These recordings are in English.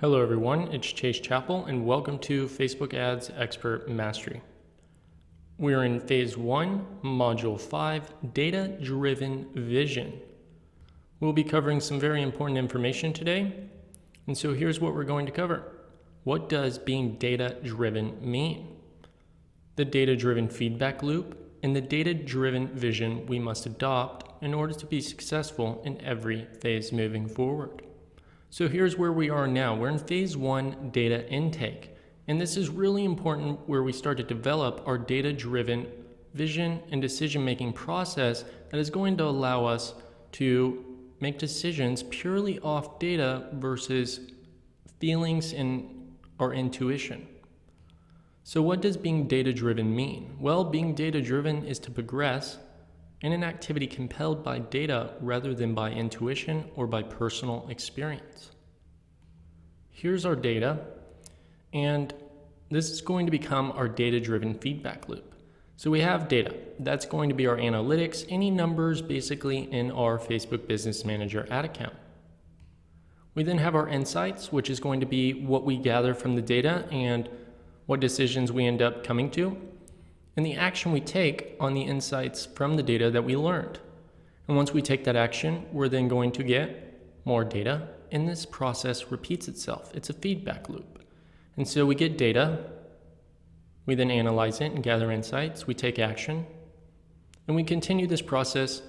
Hello everyone, it's Chase Chappell and welcome to Facebook Ads Expert Mastery. We're in Phase 1, Module 5, Data-Driven Vision. We'll be covering some very important information today, and so here's what we're going to cover. What does being data-driven mean? The data-driven feedback loop and the data-driven vision we must adopt in order to be successful in every phase moving forward. So here's where we are now. We're in Phase 1, data intake. And this is really important where we start to develop our data-driven vision and decision-making process that is going to allow us to make decisions purely off data versus feelings and our intuition. So what does being data-driven mean? Well, being data-driven is to progress in an activity compelled by data rather than by intuition or by personal experience. Here's our data, and this is going to become our data-driven feedback loop. So we have data. That's going to be our analytics, any numbers basically in our Facebook Business Manager ad account. We then have our insights, which is going to be what we gather from the data and what decisions we end up coming to, and the action we take on the insights from the data that we learned. And once we take that action, we're then going to get more data, and this process repeats itself. It's a feedback loop. And so we get data, we then analyze it and gather insights, we take action, and we continue this process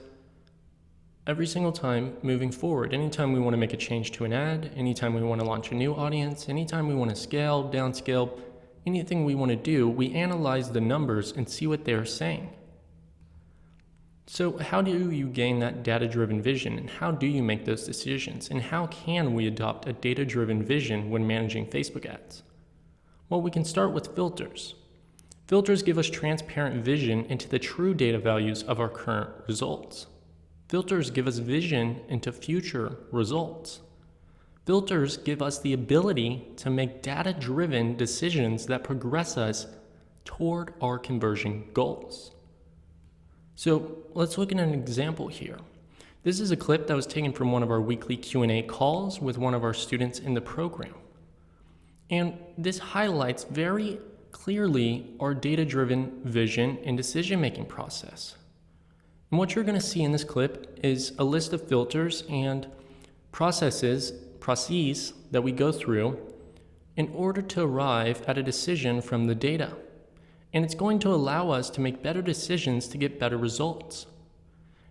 every single time moving forward. Anytime we want to make a change to an ad, anytime we want to launch a new audience, anytime we want to scale, downscale, anything we want to do, we analyze the numbers and see what they're saying. So how do you gain that data-driven vision, and how do you make those decisions, and how can we adopt a data-driven vision when managing Facebook ads? Well, we can start with filters. Filters give us transparent vision into the true data values of our current results. Filters give us vision into future results. Filters give us the ability to make data-driven decisions that progress us toward our conversion goals. So let's look at an example here. This is a clip that was taken from one of our weekly Q&A calls with one of our students in the program. And this highlights very clearly our data-driven vision and decision-making process. And what you're going to see in this clip is a list of filters and processes that we go through in order to arrive at a decision from the data. And it's going to allow us to make better decisions to get better results.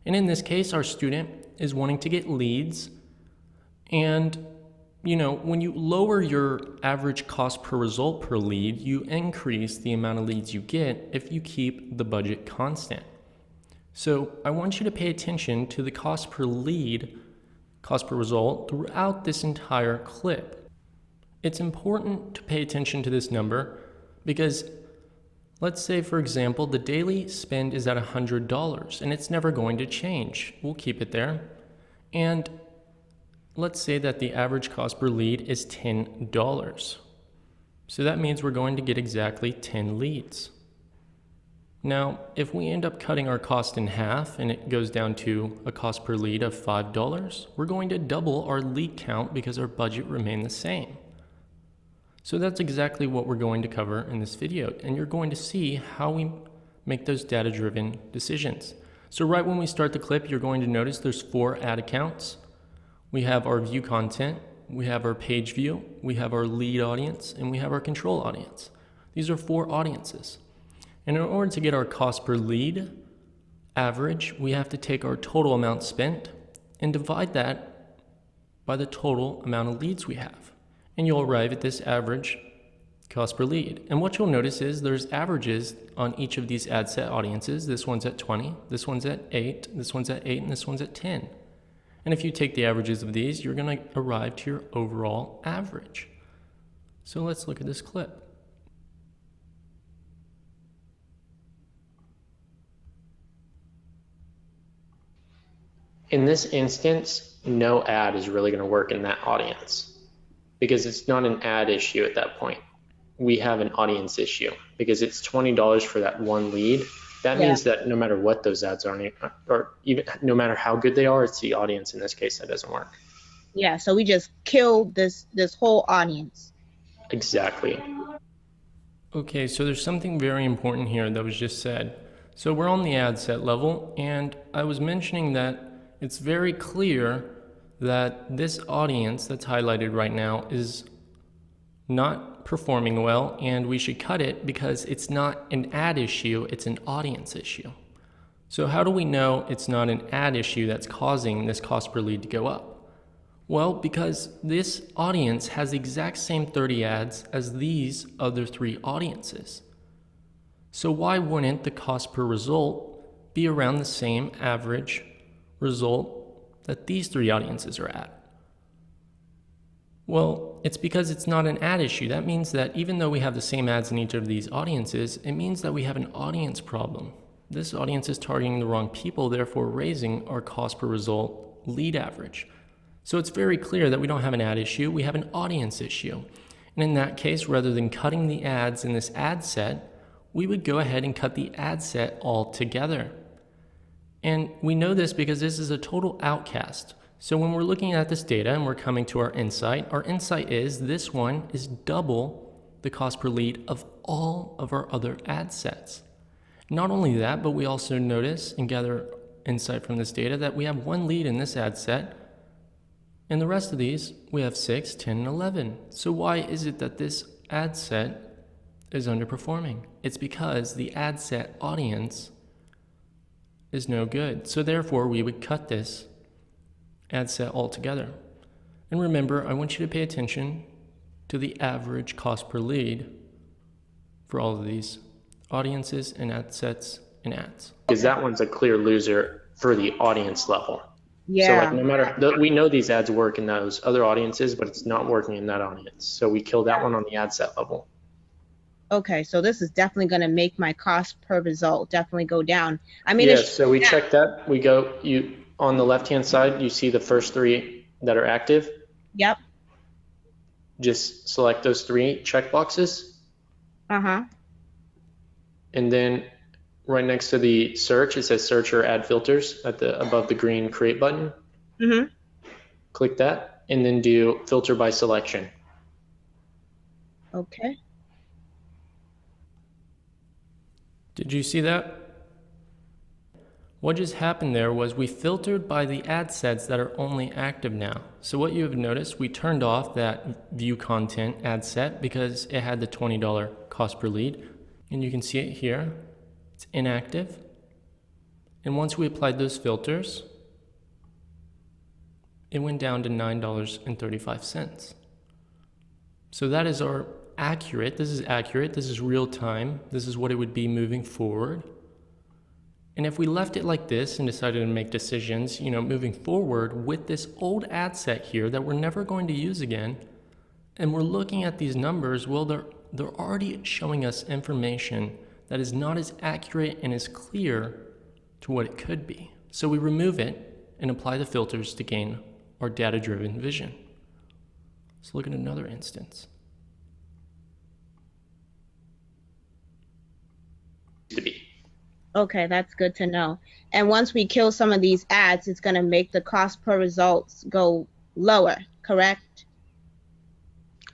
And in this case, our student is wanting to get leads. And, when you lower your average cost per result per lead, you increase the amount of leads you get if you keep the budget constant. So I want you to pay attention to the cost per lead, cost per result throughout this entire clip. It's important to pay attention to this number because let's say, for example, the daily spend is at $100 and it's never going to change. We'll keep it there. And let's say that the average cost per lead is $10. So that means we're going to get exactly 10 leads. Now, if we end up cutting our cost in half and it goes down to a cost per lead of $5, we're going to double our lead count because our budget remained the same. So that's exactly what we're going to cover in this video, and you're going to see how we make those data-driven decisions. So right when we start the clip, you're going to notice there's 4 ad accounts. We have our view content, we have our page view, we have our lead audience, and we have our control audience. These are 4 audiences. And in order to get our cost per lead average, we have to take our total amount spent and divide that by the total amount of leads we have. And you'll arrive at this average cost per lead. And what you'll notice is there's averages on each of these ad set audiences. This one's at 20, this one's at 8, this one's at 8, and this one's at 10. And if you take the averages of these, you're going to arrive to your overall average. So let's look at this clip. In this instance, no ad is really going to work in that audience because it's not an ad issue at that point. We have an audience issue because it's $20 for that one lead. That means that no matter what those ads are, or even no matter how good they are, it's the audience in this case that doesn't work. Yeah, so we just killed this whole audience. Exactly. Okay, so there's something very important here that was just said. So we're on the ad set level, and I was mentioning that it's very clear that this audience that's highlighted right now is not performing well, and we should cut it because it's not an ad issue, it's an audience issue. So how do we know it's not an ad issue that's causing this cost per lead to go up? Well, because this audience has the exact same 30 ads as these other 3 audiences. So why wouldn't the cost per result be around the same average result that these 3 audiences are at? Well, it's because it's not an ad issue. That means that even though we have the same ads in each of these audiences, it means that we have an audience problem. This audience is targeting the wrong people, therefore raising our cost per result lead average. So it's very clear that we don't have an ad issue, we have an audience issue. And in that case, rather than cutting the ads in this ad set, we would go ahead and cut the ad set altogether. And we know this because this is a total outcast. So when we're looking at this data and we're coming to our insight is this one is double the cost per lead of all of our other ad sets. Not only that, but we also notice and gather insight from this data that we have 1 lead in this ad set, and the rest of these, we have 6, 10, and 11. So why is it that this ad set is underperforming? It's because the ad set audience is no good. So therefore, we would cut this ad set altogether. And remember, I want you to pay attention to the average cost per lead for all of these audiences and ad sets and ads. Because that one's a clear loser for the audience level. Yeah. So like no matter, we know these ads work in those other audiences, but it's not working in that audience. So we kill that one on the ad set level. Okay, so this is definitely going to make my cost per result definitely go down. I mean, Yes, so we check that. We go, on the left-hand side, you see the first 3 that are active. Yep. Just select those 3 check boxes. Uh-huh. And then right next to the search, it says search or add filters above the green create button. Mm-hmm. Click that and then do filter by selection. Okay. Did you see that? What just happened there was we filtered by the ad sets that are only active now. So what you have noticed, we turned off that view content ad set because it had the $20 cost per lead. And you can see it here. It's inactive. And once we applied those filters, it went down to $9.35. So that is our accurate. This is accurate. This is real time. This is what it would be moving forward. And if we left it like this and decided to make decisions, moving forward with this old ad set here that we're never going to use again, and we're looking at these numbers, well, they're already showing us information that is not as accurate and as clear to what it could be. So we remove it and apply the filters to gain our data-driven vision. Let's look at another instance. To be. Okay, that's good to know. And once we kill some of these ads, it's going to make the cost per results go lower, correct?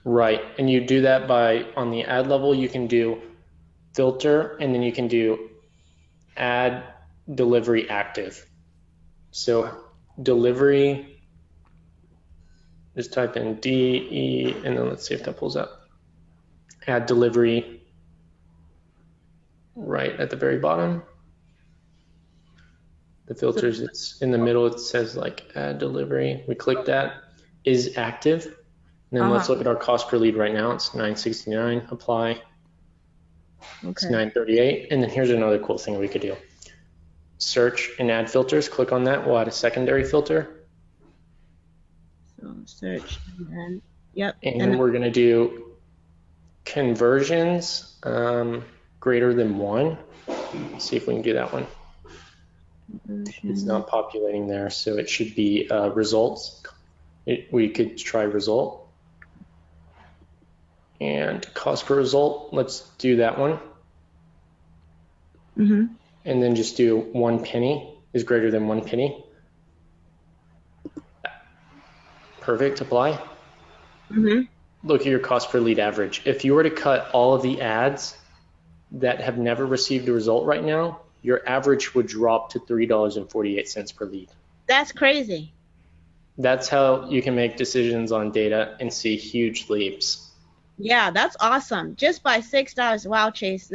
Right, and you do that by, on the ad level, you can do filter, and then you can do ad delivery active. So delivery, just type in DE, and then let's see if that pulls up. Ad delivery right at the very bottom. The filters, it's in the middle, it says like ad delivery. We click that, is active. And then let's look at our cost per lead right now. It's $9.69, apply. Okay. It's $9.38. And then here's another cool thing we could do. Search and add filters. Click on that. We'll add a secondary filter. So search and then, yep. And then we're going to do conversions greater than 1. Let's see if we can do that one. It's not populating there, so it should be results. We could try result. And cost per result, let's do that one. Mm-hmm. And then just do 1 penny is greater than 1 penny. perfect apply. Mm-hmm. Look at your cost per lead average. If you were to cut all of the ads that have never received a result right now, your average would drop to $3.48 per lead. That's crazy. That's how you can make decisions on data and see huge leaps. Yeah, that's awesome. Just by $6. Wow, Chase,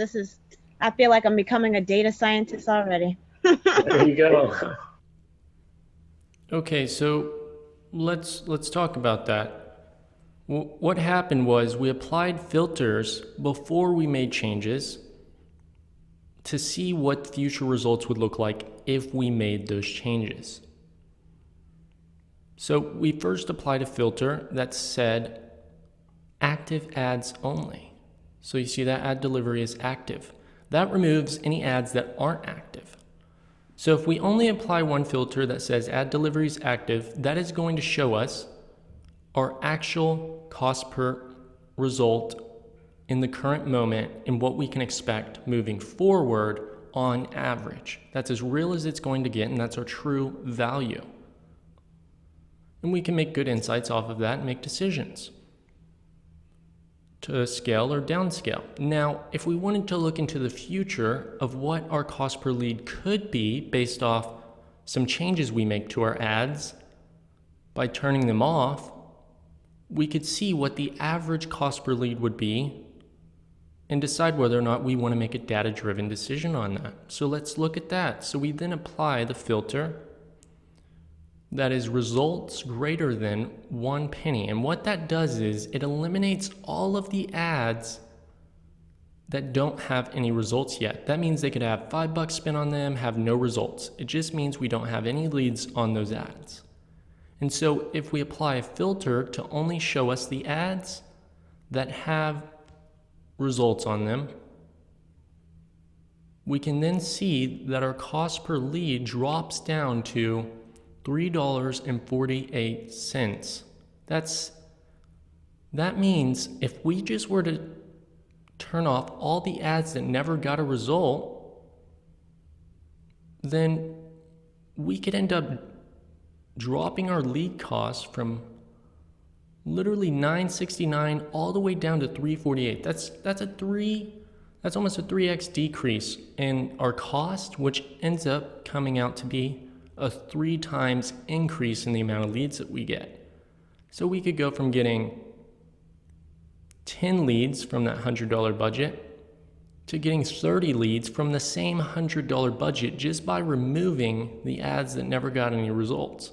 I feel like I'm becoming a data scientist already. There you go. Okay, so let's talk about that. What happened was we applied filters before we made changes to see what future results would look like if we made those changes. So we first applied a filter that said active ads only. So you see that ad delivery is active. That removes any ads that aren't active. So if we only apply one filter that says ad delivery is active, that is going to show us our actual cost per result in the current moment and what we can expect moving forward on average. That's as real as it's going to get, and that's our true value. And we can make good insights off of that and make decisions to scale or downscale. Now, if we wanted to look into the future of what our cost per lead could be based off some changes we make to our ads by turning them off, we could see what the average cost per lead would be and decide whether or not we want to make a data-driven decision on that. So let's look at that. So we then apply the filter that is results greater than 1 penny. And what that does is it eliminates all of the ads that don't have any results yet. That means they could have $5 spent on them, have no results. It just means we don't have any leads on those ads. And so if we apply a filter to only show us the ads that have results on them, we can then see that our cost per lead drops down to $3.48. That means if we just were to turn off all the ads that never got a result, then we could end up dropping our lead costs from literally $9.69 all the way down to $3.48. That's almost a 3x decrease in our cost, which ends up coming out to be a 3 times increase in the amount of leads that we get. So we could go from getting 10 leads from that $100 budget to getting 30 leads from the same $100 budget just by removing the ads that never got any results.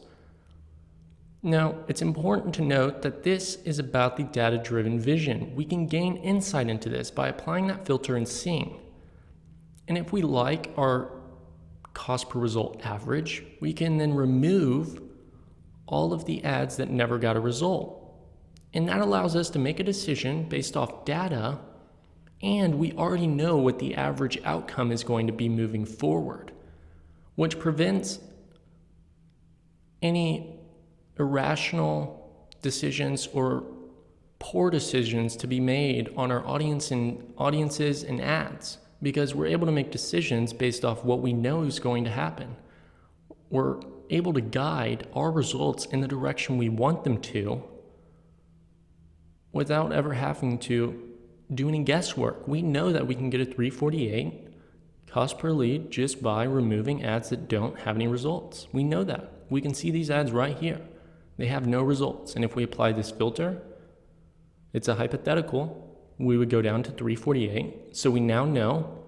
Now, it's important to note that this is about the data-driven vision. We can gain insight into this by applying that filter and seeing. And if we like our cost per result average, we can then remove all of the ads that never got a result. And that allows us to make a decision based off data, and we already know what the average outcome is going to be moving forward, which prevents any irrational decisions or poor decisions to be made on our audiences and ads, because we're able to make decisions based off what we know is going to happen. We're able to guide our results in the direction we want them to without ever having to do any guesswork. We know that we can get a $3.48 cost per lead just by removing ads that don't have any results. We know that. We can see these ads right here. They have no results. And if we apply this filter, it's a hypothetical, we would go down to $3.48. So we now know,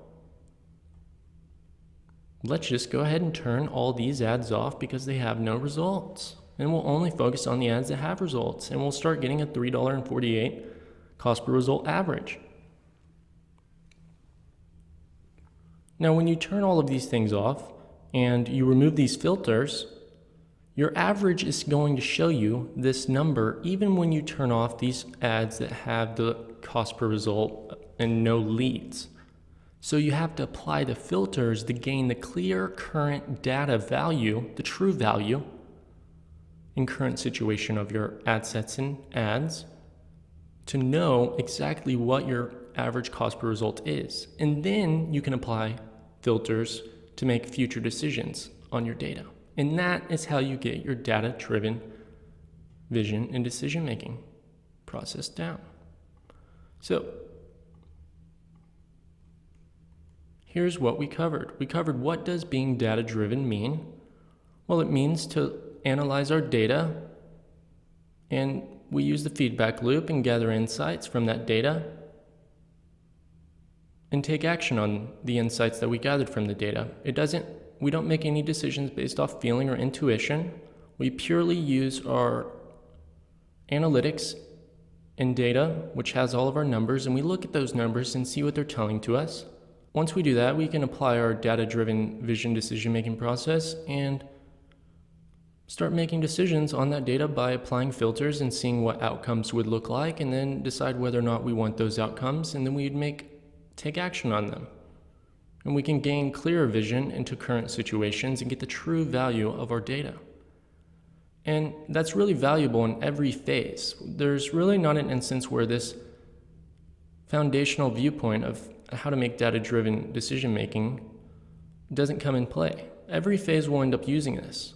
let's just go ahead and turn all these ads off because they have no results. And we'll only focus on the ads that have results. And we'll start getting a $3.48 cost per result average. Now, when you turn all of these things off and you remove these filters, your average is going to show you this number even when you turn off these ads that have the cost per result and no leads. So you have to apply the filters to gain the clear current data value, the true value in current situation of your ad sets and ads, to know exactly what your average cost per result is. And then you can apply filters to make future decisions on your data. And that is how you get your data-driven vision, and decision-making process down. So here's what we covered. We covered what does being data-driven mean? Well, it means to analyze our data, and we use the feedback loop and gather insights from that data and take action on the insights that we gathered from the data. We don't make any decisions based off feeling or intuition. We purely use our analytics and data, which has all of our numbers, and we look at those numbers and see what they're telling to us. Once we do that, we can apply our data-driven vision decision-making process and start making decisions on that data by applying filters and seeing what outcomes would look like, and then decide whether or not we want those outcomes, and then we'd take action on them. And we can gain clearer vision into current situations and get the true value of our data. And that's really valuable in every phase. There's really not an instance where this foundational viewpoint of how to make data-driven decision-making doesn't come in play. Every phase will end up using this.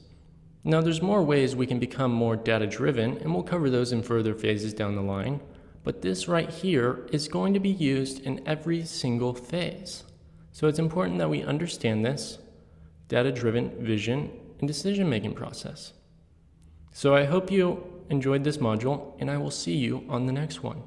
Now, there's more ways we can become more data-driven, and we'll cover those in further phases down the line, but this right here is going to be used in every single phase. So it's important that we understand this data-driven vision and decision-making process. So I hope you enjoyed this module, and I will see you on the next one.